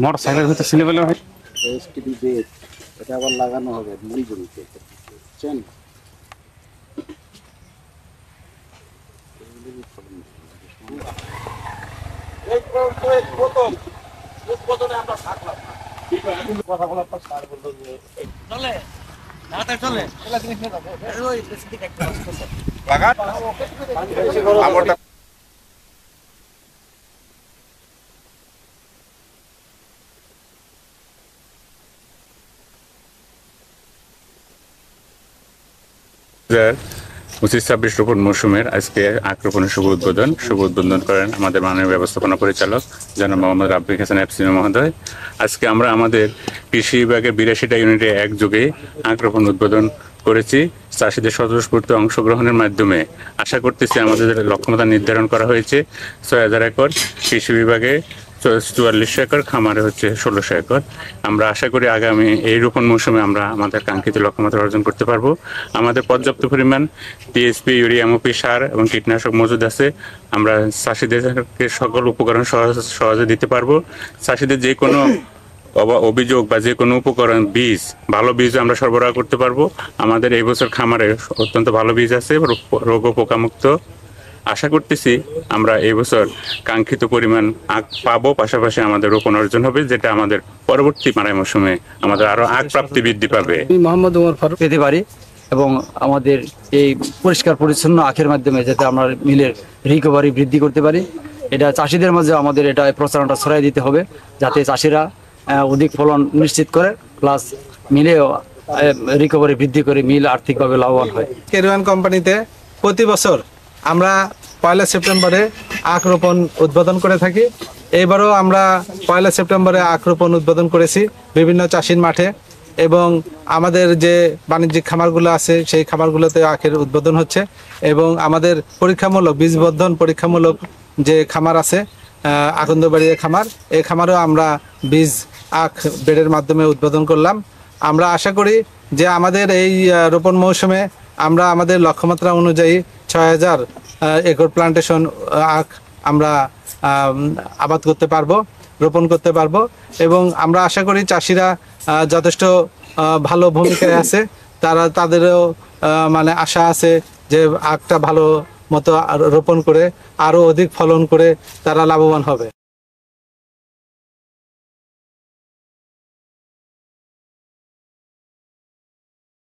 Motorcycle হতে সিলেবেলে ভাই STP bed এটা আবার লাগানো হবে মুড়ি জমিতে, বুঝছেন? কথা বলার পর স্যার বললো যে চলে চলে পঁচিশ ছাব্বিশ রোপণ মৌসুমের আজকে আখ রোপণের শুভ উদ্বোধন করেন আমাদের মাননীয় ব্যবস্থাপনা পরিচালক জনাব মোহাম্মদ রাব্বিক হাসান এফসিমি মহোদয়। আজকে আমরা আমাদের কৃষি বিভাগের 82টা ইউনিটে একযোগে আখ রোপণ উদ্বোধন করেছি। চাষিদের স্বতঃস্ফূর্ত অংশগ্রহণের মাধ্যমে আশা করতেছি আমাদের লক্ষ্যমাত্রা নির্ধারণ করা হয়েছে 6000 একর, কৃষি বিভাগে 4400 একর, খামারে হচ্ছে 1600 একর। আমরা আশা করি আগামী এই রোপণ মৌসুমে আমরা আমাদের কাঙ্ক্ষিত লক্ষ্যমাত্রা অর্জন করতে পারবো। আমাদের পর্যাপ্ত পরিমাণ টিএসপি, ইউরিয়া, এমওপি সার এবং কীটনাশক মজুদ আছে। আমরা চাষিদেরকে সকল উপকরণ সহজে দিতে পারবো। চাষিদের যে কোনো অভিযোগ বা যে কোনো উপকরণ, বীজ, ভালো বীজ আমরা সরবরাহ করতে পারবো। আমাদের এই বছর খামারে অত্যন্ত ভালো বীজ আছে, রোগ ও পোকামুক্ত। আশা করতেছি আমরা এই বছর কাঙ্ক্ষিত পরিমাণ আখ পাবো, পাশাপাশি আমাদের রোপণ অর্জন হবে, যেটা আমাদের পরবর্তী মারাই মৌসুমে আমাদের আরো আখ প্রাপ্তি বৃদ্ধি পাবে। মোহাম্মদ ওমর ফারুক পেতে পারি এবং আমাদের এই পরিষ্কার পরিচ্ছন্ন আখের মাধ্যমে যাতে আমরা মিলের রিকভারি বৃদ্ধি করতে পারি, এটা চাষিদের মাঝে আমাদের এটা প্রচারণাটা ছড়াই দিতে হবে, যাতে চাষিরা অধিক ফলন নিশ্চিত করে, প্লাস মিলেও রিকভারি বৃদ্ধি করে মিল আর্থিকভাবে লাভবান হয়। কেরওয়ান কোম্পানিতে প্রতি বছর আমরা 1 সেপ্টেম্বরে আখ রোপণ উদ্বোধন করে থাকি। এইবারও আমরা 1 সেপ্টেম্বরে আখ রোপণ উদ্বোধন করেছি বিভিন্ন চাষির মাঠে, এবং আমাদের যে বাণিজ্যিক খামারগুলো আছে সেই খামারগুলোতে আখের উদ্বোধন হচ্ছে, এবং আমাদের পরীক্ষামূলক বীজবর্ধন পরীক্ষামূলক যে খামার আছে আকন্দবাড়িয়া খামার, এই খামারেও আমরা বীজ আখ বেডের মাধ্যমে উদ্বোধন করলাম। আমরা আশা করি যে আমাদের এই রোপণ মৌসুমে আমরা আমাদের লক্ষ্যমাত্রা অনুযায়ী 6000 একর প্লান্টেশন আখ আমরা আবাদ করতে পারবো, রোপণ করতে পারবো, এবং আমরা আশা করি চাষিরা যথেষ্ট ভালো ভূমিকায় আছে। তাদেরও মানে আশা আছে যে আখটা ভালো মতো রোপণ করে আরও অধিক ফলন করে তারা লাভবান হবে।